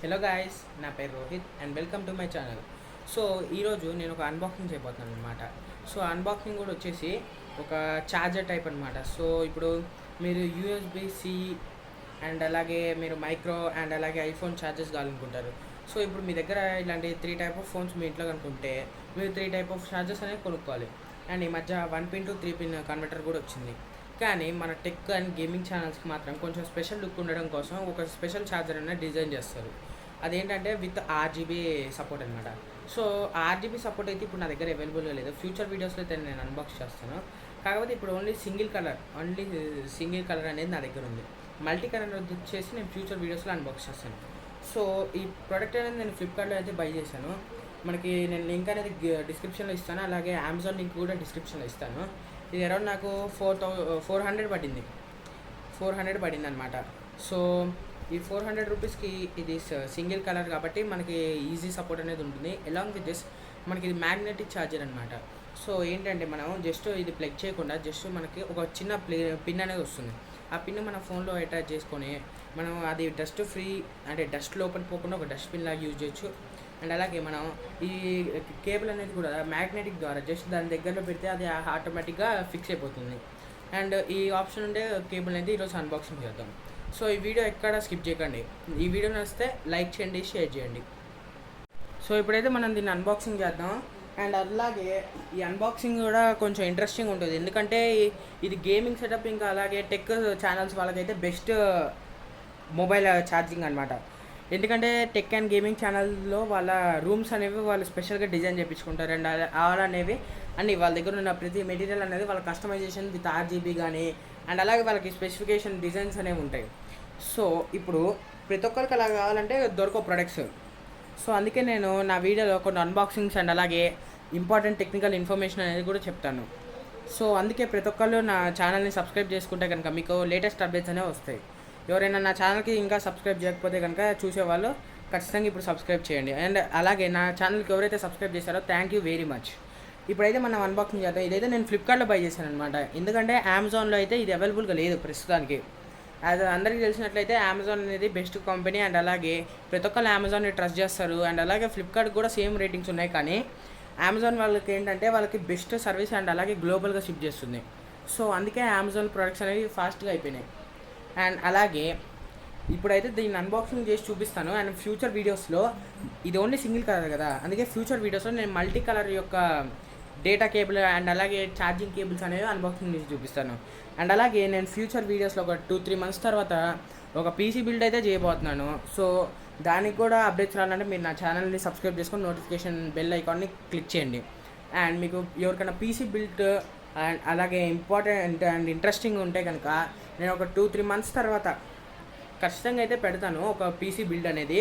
Hello guys, నా పేరు Rohit and welcome to my channel. So ఈరోజు నేను ఒక అన్బాక్సింగ్ చేయబోతున్నాను అనమాట. సో అన్బాక్సింగ్ కూడా వచ్చేసి ఒక ఛార్జర్ టైప్ అనమాట. సో ఇప్పుడు మీరు యూఎస్బి-C అండ్ అలాగే మీరు మైక్రో అండ్ అలాగే ఐఫోన్ ఛార్జర్స్ కావాలనుకుంటారు. సో ఇప్పుడు మీ దగ్గర ఇలాంటి 3 టైప్ ఆఫ్ ఫోన్స్ మీ ఇంట్లో కనుక్కుంటే మీరు 3 టైప్ ఆఫ్ ఛార్జర్స్ అనేవి కొనుక్కోవాలి. అండ్ ఈ మధ్య 1 పిన్ టు 3 పిన్ కన్వర్టర్ కూడా వచ్చింది. కానీ మన టెక్ అండ్ గేమింగ్ ఛానల్స్కి మాత్రం కొంచెం స్పెషల్ లుక్ ఉండడం కోసం ఒక స్పెషల్ ఛార్జర్ అనేది డిజైన్ చేస్తారు. అదేంటంటే విత్ RGB సపోర్ట్ అనమాట. సో RGB సపోర్ట్ అయితే ఇప్పుడు నా దగ్గర అవైలబుల్గా లేదు. ఫ్యూచర్ వీడియోస్లో అయితే నేను అన్బాక్స్ చేస్తాను. కాకపోతే ఇప్పుడు ఓన్లీ సింగిల్ కలర్ అనేది నా దగ్గర ఉంది. మల్టీ కలర్ వచ్చేసి నేను ఫ్యూచర్ వీడియోస్లో అన్బాక్స్ చేస్తాను. సో ఈ ప్రోడక్ట్ అనేది నేను ఫ్లిప్కార్ట్లో అయితే బై చేశాను. మనకి నేను లింక్ అనేది డిస్క్రిప్షన్లో ఇస్తాను, అలాగే అమెజాన్ లింక్ కూడా డిస్క్రిప్షన్లో ఇస్తాను. ఇది అరౌండ్ నాకు 400 పడింది. 400 పడింది అనమాట. సో ఈ 400 రూపీస్కి ఇది సింగిల్ కలర్ కాబట్టి మనకి ఈజీ సపోర్ట్ అనేది ఉంటుంది. అలాంగ్ విత్ దిస్ మనకి ఇది మ్యాగ్నెటిక్ ఛార్జర్ అనమాట. సో ఏంటంటే మనం జస్ట్ ఇది ప్లగ్ చేయకుండా జస్ట్ మనకి ఒక చిన్న పిన్ అనేది వస్తుంది. ఆ పిన్ మన ఫోన్లో అటాచ్ చేసుకొని మనం అది డస్ట్ ఫ్రీ అంటే డస్ట్ లోపల పోకుండా ఒక డస్ట్ పిన్ లాగా యూజ్ చేయొచ్చు. అండ్ అలాగే మనం ఈ కేబుల్ అనేది కూడా మ్యాగ్నెటిక్ ద్వారా జస్ట్ దాని దగ్గరలో పెడితే అది ఆటోమేటిక్గా ఫిక్స్ అయిపోతుంది. అండ్ ఈ ఆప్షన్ ఉండే కేబుల్ అనేది ఈరోజు అన్బాక్సింగ్ చేద్దాం. సో ఈ వీడియో ఎక్కడ స్కిప్ చేయకండి. ఈ వీడియో నచ్చితే లైక్ చేయండి, షేర్ చేయండి. సో ఇప్పుడైతే మనం దీన్ని అన్బాక్సింగ్ చేద్దాం. అండ్ అలాగే ఈ అన్బాక్సింగ్ కూడా కొంచెం ఇంట్రెస్టింగ్ ఉంటుంది, ఎందుకంటే ఇది గేమింగ్ సెటప్ ఇంకా అలాగే టెక్ ఛానల్స్ వాళ్ళకైతే బెస్ట్ మొబైల్ ఛార్జింగ్ అనమాట. ఎందుకంటే టెక్ అండ్ గేమింగ్ ఛానల్లో వాళ్ళ రూమ్స్ అనేవి వాళ్ళు స్పెషల్గా డిజైన్ చేయించుకుంటారు. అండ్ ఆల్ అనేవి అన్ని వాళ్ళ దగ్గర ఉన్న ప్రతి మెటీరియల్ అనేది వాళ్ళ కస్టమైజేషన్ విత్ RGB కానీ అండ్ అలాగే వాళ్ళకి స్పెసిఫికేషన్ డిజైన్స్ అనేవి ఉంటాయి. సో ఇప్పుడు ప్రతి ఒక్కరికి అలా కావాలంటే దొరకవు ప్రొడక్ట్స్. సో అందుకే నేను నా వీడియోలో కొన్ని అన్బాక్సింగ్స్ అండ్ అలాగే ఇంపార్టెంట్ టెక్నికల్ ఇన్ఫర్మేషన్ అనేది కూడా చెప్తాను. సో అందుకే ప్రతి ఒక్కళ్ళు నా ఛానల్ని సబ్స్క్రైబ్ చేసుకుంటే కనుక మీకు లేటెస్ట్ అప్డేట్స్ అనేవి వస్తాయి. ఎవరైనా నా ఛానల్కి ఇంకా సబ్స్క్రైబ్ చేయకపోతే కనుక చూసేవాళ్ళు ఖచ్చితంగా ఇప్పుడు సబ్స్క్రైబ్ చేయండి. అండ్ అలాగే నా ఛానల్కి ఎవరైతే సబ్స్క్రైబ్ చేశారో థ్యాంక్ యూ వెరీ మచ్. ఇప్పుడైతే మనం అన్బాక్సింగ్ చేద్దాం. ఇదైతే నేను ఫ్లిప్కార్ట్లో బై చేశాను అనమాట. ఎందుకంటే అమెజాన్లో అయితే ఇది అవైలబుల్గా లేదు ప్రస్తుతానికి. అది అందరికీ తెలిసినట్లయితే అమెజాన్ అనేది బెస్ట్ కంపెనీ. అండ్ అలాగే ప్రతి ఒక్కళ్ళు అమెజాన్ని ట్రస్ట్ చేస్తారు. అండ్ అలాగే ఫ్లిప్కార్ట్ కూడా సేమ్ రేటింగ్స్ ఉన్నాయి. కానీ అమెజాన్ వాళ్ళకి ఏంటంటే వాళ్ళకి బెస్ట్ సర్వీస్ అండ్ అలాగే గ్లోబల్గా షిప్ చేస్తుంది. సో అందుకే అమెజాన్ ప్రొడక్ట్స్ అనేవి ఫాస్ట్గా అయిపోయినాయి. అండ్ అలాగే ఇప్పుడైతే దీన్ని అన్బాక్సింగ్ చేసి చూపిస్తాను. అండ్ ఫ్యూచర్ వీడియోస్లో ఇది ఓన్లీ సింగిల్ కలర్ కదా, అందుకే ఫ్యూచర్ వీడియోస్లో నేను మల్టీ కలర్ యొక్క డేటా కేబుల్ అండ్ అలాగే ఛార్జింగ్ కేబుల్స్ అనేవి అన్బాక్సింగ్ చేసి చూపిస్తాను. అండ్ అలాగే నేను ఫ్యూచర్ వీడియోస్లో ఒక 2-3 మంత్స్ తర్వాత ఒక PC బిల్డ్ అయితే చేయబోతున్నాను. సో దానికి కూడా అప్డేట్స్ రావాలంటే మీరు నా ఛానల్ని సబ్స్క్రైబ్ చేసుకొని నోటిఫికేషన్ బెల్ ఐకాన్ని క్లిక్ చేయండి. అండ్ మీకు ఎవరికైనా PC బిల్డ్ అండ్ అలాగే ఇంపార్టెంట్ అండ్ ఇంట్రెస్టింగ్ ఉంటే కనుక నేను ఒక 2-3 మంత్స్ తర్వాత ఖచ్చితంగా అయితే పెడతాను ఒక PC బిల్డ్ అనేది.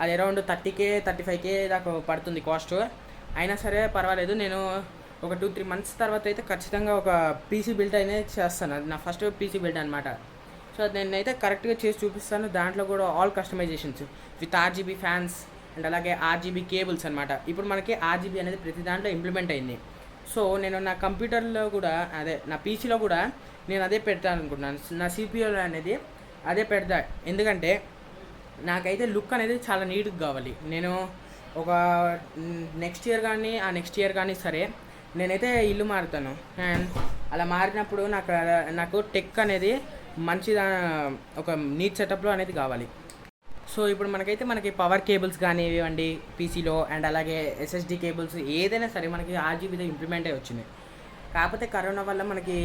అది అరౌండ్ 30K 35K దాకా పడుతుంది కాస్ట్. అయినా సరే పర్వాలేదు, నేను ఒక 2-3 మంత్స్ తర్వాత అయితే ఖచ్చితంగా ఒక PC బిల్డ్ అనేది చేస్తాను. అది నా ఫస్ట్ PC బిల్డ్ అనమాట. సో నేనైతే కరెక్ట్గా చేసి చూపిస్తాను. దాంట్లో కూడా all customisations with RGB fans and అలాగే RGB కేబుల్స్ అనమాట. ఇప్పుడు మనకి RGB అనేది ప్రతి దాంట్లో ఇంప్లిమెంట్ అయింది. సో నేను నా కంప్యూటర్లో కూడా అదే నా PCలో కూడా నేను అదే పెడతాను అనుకుంటున్నాను. నా CPUలో అనేది అదే పెడతా. ఎందుకంటే నాకైతే లుక్ అనేది చాలా నీట్గా కావాలి. నేను ఒక నెక్స్ట్ ఇయర్ కానీ సరే నేనైతే ఇల్లు మారుతాను. అండ్ అలా మారినప్పుడు నాకు టెక్ అనేది మంచిగా ఒక నీట్ సెటప్లో అనేది కావాలి. సో ఇప్పుడు మనకి పవర్ కేబుల్స్ కానీ ఇవ్వండి PCలో అండ్ అలాగే SSD కేబుల్స్ ఏదైనా సరే మనకి RGBతో ఇంప్లిమెంట్ అయ్యి వచ్చింది. కాకపోతే కరోనా వల్ల మనకి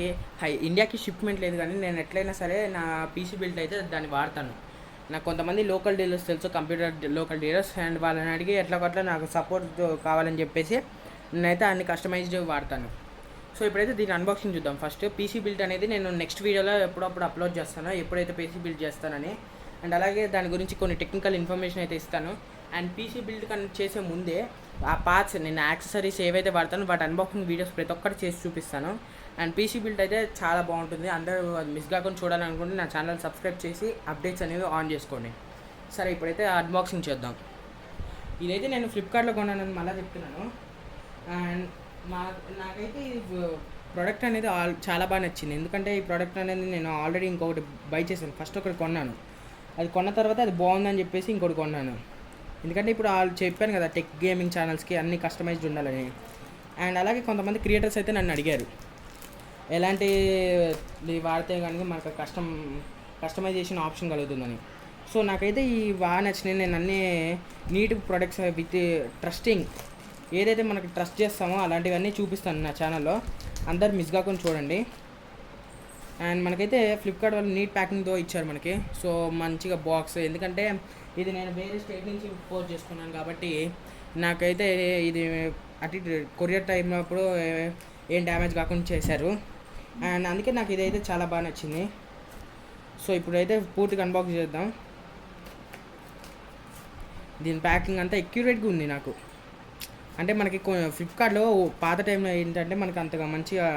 ఇండియాకి షిప్మెంట్ లేదు. కానీ నేను ఎట్లయినా సరే నా PC బిల్డ్ అయితే దాన్ని వాడతాను. నాకు కొంతమంది లోకల్ డీలర్స్ తెలుసు, కంప్యూటర్ లోకల్ డీలర్స్, అండ్ వాళ్ళని అడిగి ఎట్లా నాకు సపోర్ట్ కావాలని చెప్పేసి నేనైతే అన్ని కస్టమైజ్డ్ వాడతాను. సో ఇప్పుడైతే దీన్ని అన్బాక్సింగ్ చూద్దాం. ఫస్ట్ PC బిల్డ్ అనేది నేను నెక్స్ట్ వీడియోలో ఎప్పుడప్పుడు అప్లోడ్ చేస్తాను, ఎప్పుడైతే PC బిల్డ్ చేస్తానని. అండ్ అలాగే దాని గురించి కొన్ని టెక్నికల్ ఇన్ఫర్మేషన్ అయితే ఇస్తాను. అండ్ PC బిల్డ్ చేసే ముందే ఆ పార్ట్స్ నేను యాక్సెసరీస్ ఏవైతే వాడతానో వాటి అన్బాక్సింగ్ వీడియోస్ ప్రతి ఒక్కటి చేసి చూపిస్తాను. అండ్ PC బిల్డ్ అయితే చాలా బాగుంటుంది. అందరూ అది మిస్ కాకుండా చూడాలనుకుంటే నా ఛానల్ సబ్స్క్రైబ్ చేసి అప్డేట్స్ అనేవి ఆన్ చేసుకోండి. సరే ఇప్పుడైతే అన్బాక్సింగ్ చేద్దాం. ఇదైతే నేను ఫ్లిప్కార్ట్లో కొన్నానని మళ్ళీ చెప్తున్నాను. అండ్ నాకైతే ఈ ప్రోడక్ట్ అనేది చాలా బాగా నచ్చింది. ఎందుకంటే ఈ ప్రోడక్ట్ అనేది నేను ఆల్రెడీ ఇంకొకటి బై చేశాను. ఫస్ట్ ఒకటి కొన్నాను, అది కొన్న తర్వాత అది బాగుందని చెప్పేసి ఇంకోటి కొన్నాను. ఎందుకంటే ఇప్పుడు వాళ్ళు చెప్పాను కదా టెక్ గేమింగ్ ఛానల్స్కి అన్ని కస్టమైజ్డ్ ఉండాలని. అండ్ అలాగే కొంతమంది క్రియేటర్స్ అయితే నన్ను అడిగారు ఎలాంటి వాడితే కనుక మనకు కస్టమైజేషన్ ఆప్షన్ కలుగుతుందని. సో నాకైతే ఈ బాగా నచ్చినాయి. నేను అన్నీ నీట్ ప్రొడక్ట్స్ విత్ ట్రస్టింగ్, ఏదైతే మనకు ట్రస్ట్ చేస్తామో అలాంటివన్నీ చూపిస్తాను నా ఛానల్లో. అందరు మిస్ కాకుండా చూడండి. అండ్ మనకైతే ఫ్లిప్కార్ట్ వాళ్ళు నీట్ ప్యాకింగ్తో ఇచ్చారు మనకి. సో మంచిగా బాక్స్, ఎందుకంటే ఇది నేను వేరే స్టేట్ నుంచి పోస్ట్ చేసుకున్నాను కాబట్టి నాకైతే ఇది అటు కొరియర్ టైం అప్పుడు ఏం డ్యామేజ్ కాకుండా చేశారు. అండ్ అందుకే నాకు ఇదైతే చాలా బాగా నచ్చింది. సో ఇప్పుడైతే పూర్తిగా అన్బాక్స్ చేద్దాం. దీని ప్యాకింగ్ అంతా అక్యురేట్గా ఉంది నాకు. అంటే మనకి ఫ్లిప్కార్ట్లో పాత టైంలో ఏంటంటే మనకి అంతగా మంచిగా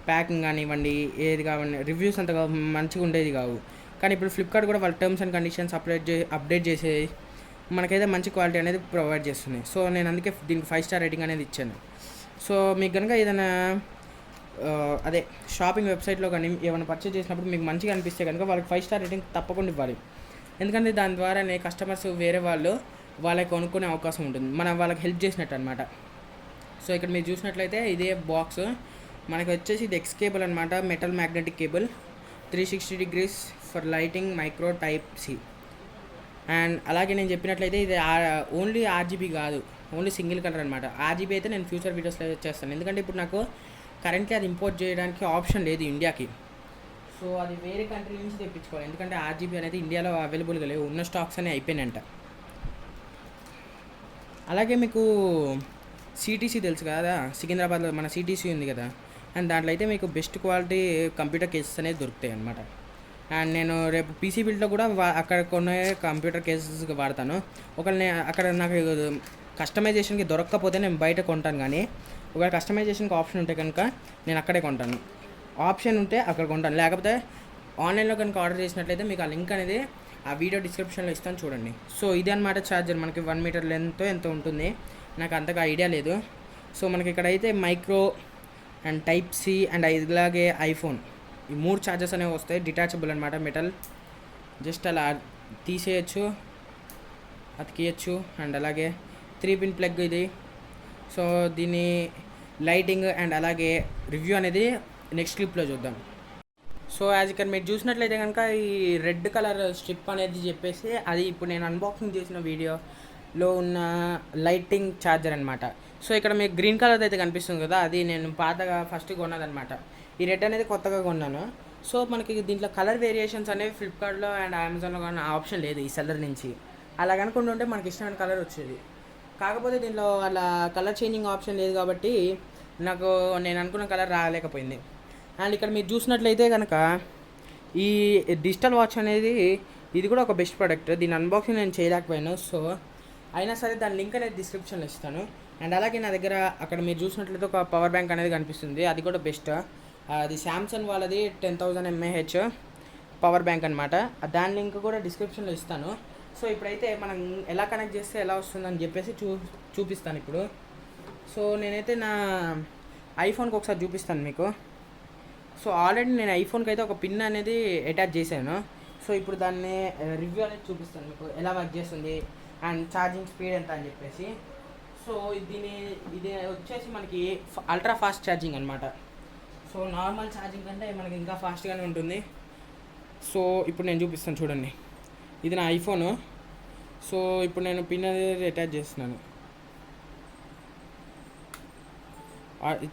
ప్యాకింగ్ కానివ్వండి, ఏది కావండి, రివ్యూస్ అంతగా మంచిగా ఉండేది కావు. కానీ ఇప్పుడు ఫ్లిప్కార్ట్ కూడా వాళ్ళ టర్మ్స్ అండ్ కండిషన్స్ అప్డేట్ చేసి మనకైతే మంచి క్వాలిటీ అనేది ప్రొవైడ్ చేస్తుంది. సో నేను అందుకే దీనికి 5 స్టార్ రేటింగ్ అనేది ఇచ్చాను. సో మీకు కనుక ఏదైనా అదే షాపింగ్ వెబ్సైట్లో కానీ ఏమైనా పర్చేజ్ చేసినప్పుడు మీకు మంచిగా అనిపిస్తే కనుక వాళ్ళకి 5 స్టార్ రేటింగ్ తప్పకుండా ఇవ్వాలి. ఎందుకంటే దాని ద్వారానే కస్టమర్స్ వేరే వాళ్ళు వాళ్ళకి కొనుక్కునే అవకాశం ఉంటుంది, మనం వాళ్ళకి హెల్ప్ చేసినట్టు అనమాట. సో ఇక్కడ మీరు చూసినట్లయితే ఇదే బాక్స్ మనకి వచ్చేసి ఇది ఎక్స్ కేబుల్ అనమాట, metal magnetic cable, 360 degrees for lighting, micro type C. And అలాగే నేను చెప్పినట్లయితే ఇది ఓన్లీ ఆర్జీబీ కాదు, ఓన్లీ సింగిల్ కలర్ అనమాట. ఆర్జీబీ అయితే నేను ఫ్యూచర్ వీడియోస్లో చేస్తాను, ఎందుకంటే ఇప్పుడు నాకు కరెంట్లీ అది ఇంపోర్ట్ చేయడానికి ఆప్షన్ లేదు ఇండియాకి. సో అది వేరే కంట్రీ నుంచి తెప్పించుకోవాలి, ఎందుకంటే ఆర్జీబీ అనేది ఇండియాలో అవైలబుల్గా లేవు, ఉన్న స్టాక్స్ అనేవి అయిపోయినాయంట. అలాగే మీకు సిటీసీ తెలుసు కదా, సికింద్రాబాద్లో మన సిటీసీ ఉంది కదా, అండ్ దాంట్లో అయితే మీకు బెస్ట్ క్వాలిటీ కంప్యూటర్ కేసెస్ అనేది దొరుకుతాయి అనమాట. అండ్ నేను రేపు పీసీ బిల్డ్లో కూడా అక్కడ కొన్ని కంప్యూటర్ కేసెస్ వాడతాను. ఒకవేళ అక్కడ నాకు కస్టమైజేషన్కి దొరకకపోతే నేను బయట కొంటాను, కానీ ఒకవేళ కస్టమైజేషన్కి ఆప్షన్ ఉంటే కనుక నేను అక్కడే కొంటాను. ఆప్షన్ ఉంటే అక్కడ కొంటాను, లేకపోతే ఆన్లైన్లో కనుక ఆర్డర్ చేసినట్లయితే మీకు ఆ లింక్ అనేది ఆ వీడియో డిస్క్రిప్షన్లో ఇస్తాను చూడండి. సో ఇది అనమాట ఛార్జర్, మనకి 1 మీటర్ లెంత్ ఎంత ఉంటుంది, నాకు అంతగా ఐడియా లేదు. సో మనకి ఇక్కడైతే micro and type C and ఇలాగే ఐఫోన్, ఈ 3 ఛార్జర్స్ అనేవి వస్తాయి. డిటాచబుల్ అనమాట, మెటల్, జస్ట్ అలా తీసేయచ్చు, అతికియచ్చు. అండ్ అలాగే 3 పిన్ ప్లగ్ ఇది. సో దీని లైటింగ్ అండ్ అలాగే రివ్యూ అనేది నెక్స్ట్ క్లిప్లో చూద్దాం. సో యాజ్ ఇక్కడ మీరు చూసినట్లయితే కనుక ఈ రెడ్ కలర్ స్ట్రిప్ అనేది చెప్పేసి అది ఇప్పుడు నేను అన్బాక్సింగ్ చేసిన వీడియోలో ఉన్న లైటింగ్ ఛార్జర్ అనమాట. సో ఇక్కడ మీకు గ్రీన్ కలర్ అయితే కనిపిస్తుంది కదా, అది నేను పాతగా ఫస్ట్ కొన్నదనమాట. ఈ రెడ్ అనేది కొత్తగా కొన్నాను. సో మనకి దీంట్లో కలర్ వేరియేషన్స్ అనేవి ఫ్లిప్కార్ట్లో అండ్ అమెజాన్లో కానీ ఆప్షన్ లేదు ఈ సెల్లర్ నుంచి. అలా కనుక్కుంటుంటే మనకి ఇష్టమైన కలర్ వచ్చేది, కాకపోతే దీంట్లో అలా కలర్ చేంజింగ్ ఆప్షన్ లేదు కాబట్టి నాకు నేను అనుకున్న కలర్ రాలేకపోయింది. అండ్ ఇక్కడ మీరు చూసినట్లయితే కనుక ఈ డిజిటల్ వాచ్ అనేది ఇది కూడా ఒక బెస్ట్ ప్రోడక్ట్. దీని అన్బాక్సింగ్ నేను చేయలేకపోయాను, సో అయినా సరే దాని లింక్ అనేది డిస్క్రిప్షన్లో ఇస్తాను. అండ్ అలాగే నా దగ్గర అక్కడ మీరు చూసినట్లయితే ఒక పవర్ బ్యాంక్ అనేది కనిపిస్తుంది, అది కూడా బెస్ట్. అది శాంసంగ్ వాళ్ళది 10,000 mAh పవర్ బ్యాంక్ అనమాట. దాని లింక్ కూడా డిస్క్రిప్షన్లో ఇస్తాను. సో ఇప్పుడైతే మనం ఎలా కనెక్ట్ చేస్తే ఎలా వస్తుందని చెప్పేసి చూపిస్తాను ఇప్పుడు. సో నేనైతే నా ఐఫోన్కి ఒకసారి చూపిస్తాను మీకు. సో ఆల్రెడీ నేను ఐఫోన్కి అయితే ఒక పిన్ అనేది అటాచ్ చేశాను. సో ఇప్పుడు దాన్ని రివ్యూ అనేది చూపిస్తాను మీకు, ఎలా వర్క్ చేస్తుంది అండ్ ఛార్జింగ్ స్పీడ్ ఎంత అని చెప్పేసి. సో ఇది వచ్చేసి మనకి అల్ట్రా ఫాస్ట్ ఛార్జింగ్ అనమాట. సో నార్మల్ ఛార్జింగ్ కంటే మనకి ఇంకా ఫాస్ట్గానే ఉంటుంది. సో ఇప్పుడు నేను చూపిస్తాను చూడండి, ఇది నా ఐఫోను. సో ఇప్పుడు నేను పిన్ అనేది అటాచ్ చేస్తున్నాను,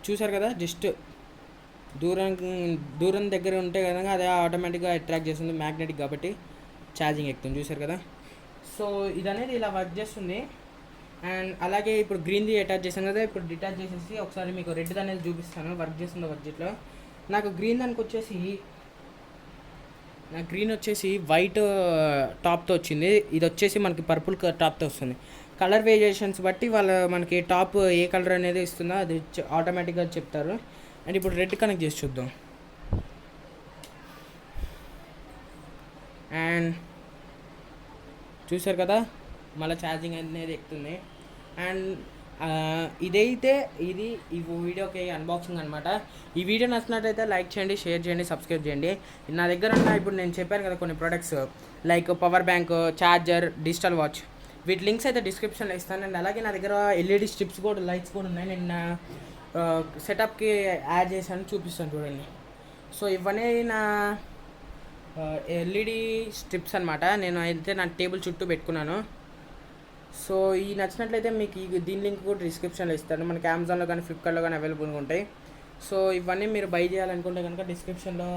చూసారు కదా, జస్ట్ దూరం దగ్గర ఉంటే కనుక అదే ఆటోమేటిక్గా అట్రాక్ట్ చేస్తుంది, మ్యాగ్నెటిక్ కాబట్టి ఛార్జింగ్ ఎక్కుతుంది, చూసారు కదా. సో ఇది అనేది ఇలా వర్క్ చేస్తుంది. అండ్ అలాగే ఇప్పుడు గ్రీన్ది అటాచ్ చేశాను కదా, ఇప్పుడు డిటాచ్ చేసేసి ఒకసారి మీకు రెడ్ అనేది చూపిస్తాను వర్క్ చేస్తుందో బడ్జెట్లో. నాకు గ్రీన్ దానికి వచ్చేసి వైట్ టాప్తో వచ్చింది, ఇది వచ్చేసి మనకి పర్పుల్ టాప్తో వస్తుంది. కలర్ వేరియేషన్స్ బట్టి మనకి టాప్ ఏ కలర్ అనేది ఇస్తుందో అది ఆటోమేటిక్గా చెప్తారు. అండ్ ఇప్పుడు రెడ్ కనెక్ట్ చేసి చూద్దాం. అండ్ చూసారు కదా, మళ్ళీ ఛార్జింగ్ అనేది ఎక్కుతుంది. అండ్ ఇది ఈ వీడియోకి అన్బాక్సింగ్ అనమాట. ఈ వీడియో నచ్చినట్టయితే లైక్ చేయండి, షేర్ చేయండి, సబ్స్క్రైబ్ చేయండి. నా దగ్గర ఉన్న ఇప్పుడు నేను చెప్పాను కదా కొన్ని products like power bank, charger, digital watch, వీటి లింక్స్ అయితే డిస్క్రిప్షన్లో ఇస్తాను. అండ్ అలాగే నా దగ్గర ఎల్ఈడి స్ట్రిప్స్ కూడా లైట్స్ కూడా ఉన్నాయి. నేను నా సెటప్కి యాడ్ చేశాను, చూపిస్తాను చూడండి. సో ఇవన్నీ నా ఎల్ఈడి స్ట్రిప్స్ అనమాట. నేను అయితే నా టేబుల్ చుట్టూ పెట్టుకున్నాను. సో ఈ నచ్చినట్లయితే మీకు దీని లింక్ కూడా డిస్క్రిప్షన్లో ఇస్తాను. మనకి అమెజాన్లో కానీ ఫ్లిప్కార్ట్లో కానీ అవైలబుల్గా ఉంటాయి. సో ఇవన్నీ మీరు బై చేయాలనుకుంటే కనుక డిస్క్రిప్షన్లో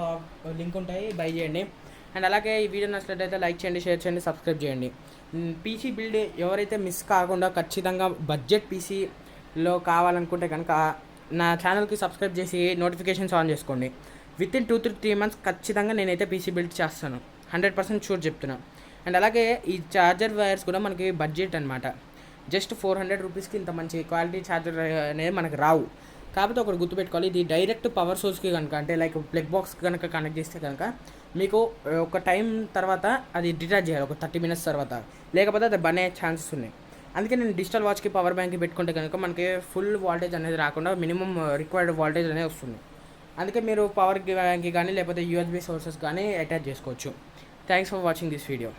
లింక్ ఉంటాయి, బై చేయండి. అండ్ అలాగే ఈ వీడియో నచ్చినట్లయితే లైక్ చేయండి, షేర్ చేయండి, సబ్స్క్రైబ్ చేయండి. పీసీ బిల్డ్ ఎవరైతే మిస్ కాకుండా ఖచ్చితంగా బడ్జెట్ పీసీలో కావాలనుకుంటే కనుక నా ఛానల్కి సబ్స్క్రైబ్ చేసి నోటిఫికేషన్స్ ఆన్ చేసుకోండి. విత్ ఇన్ 2 to 3 months ఖచ్చితంగా నేనైతే పీసీ బిల్డ్ చేస్తాను, 100% షూర్ చెప్తున్నాను. అండ్ అలాగే ఈ ఛార్జర్ వైర్స్ కూడా మనకి బడ్జెట్ అనమాట. జస్ట్ 400 రూపీస్కి ఇంత మంచి క్వాలిటీ ఛార్జర్ అనేది మనకు రావు. కాకపోతే ఒకటి గుర్తుపెట్టుకోవాలి, ఇది డైరెక్ట్ పవర్ సోర్స్కి కనుక అంటే లైక్ ప్లగ్ బాక్స్కి కనుక కనెక్ట్ చేస్తే కనుక మీకు ఒక టైం తర్వాత అది డిటాచ్ చేయాలి, ఒక 30 minutes తర్వాత, లేకపోతే అది బన్ అయ్యే ఛాన్సెస్ ఉన్నాయి. అందుకే నేను డిజిటల్ వాచ్కి పవర్ బ్యాంక్కి పెట్టుకుంటే కనుక మనకి ఫుల్ వాల్టేజ్ అనేది రాకుండా మినిమం రిక్వైర్డ్ వాల్టేజ్ అనేది వస్తుంది. అందుకే మీరు పవర్ బ్యాంక్కి కానీ లేకపోతే యూఎస్బీ సోర్సెస్ కానీ అటాచ్ చేసుకోవచ్చు. Thanks for watching this video.